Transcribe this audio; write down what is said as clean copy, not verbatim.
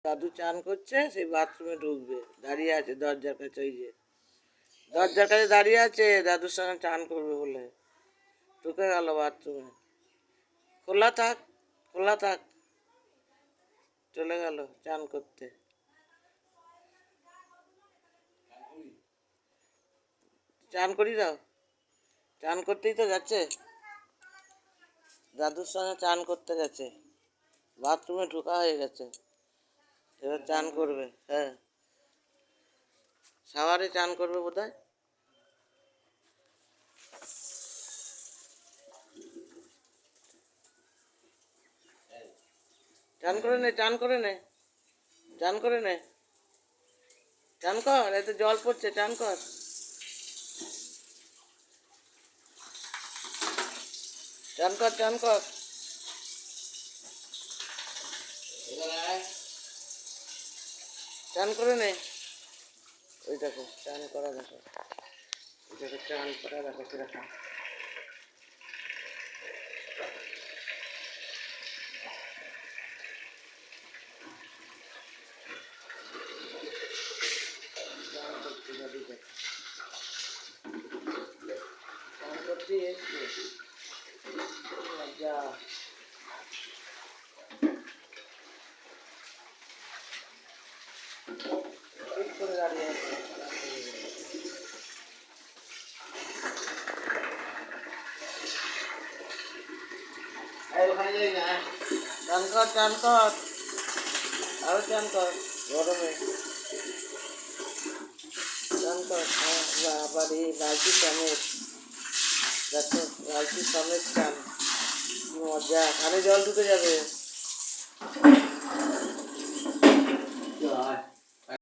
দাদু চান করছে, সেই বাথরুমে ঢুকবে, দাঁড়িয়ে আছে দরজার কাছে। ওই যে দরজার কাছে দাঁড়িয়ে আছে, দাদুর সঙ্গে চান করবে বলে ঢুকে গেল বাথরুমে। খোলা থাক, খোলা থাক, চলে গেল চান করতে। চান করি দাও, চান করতেই তো গেছে, দাদুর সঙ্গে চান করতে গেছে, বাথরুমে ঢোকা হয়ে গেছে, এবার চান করবে। হ্যাঁ, শাওয়ারে চান করবে বোধ হয়। চান করে নে, চান করে নে, চান করে নে, চান কর, এতে জল পড়ছে, চান কর, চান কর, চান কর, চান করে নে। ওই দেখো চান করা, দেখো ওই দেখো চান করা, দেখো কিরকম। চান করতে যাবি, চান করতে এসছে, যা ঠিক করে দাঁড়িয়ে আছে। চান কর, চান কর, আরো চান কর, গরমে চান কর। হ্যাঁ, আবার এই বালতি সমেত, দেখো বালতি সমেত চান, কি মজা, কানে জল ঢুকে যাবে।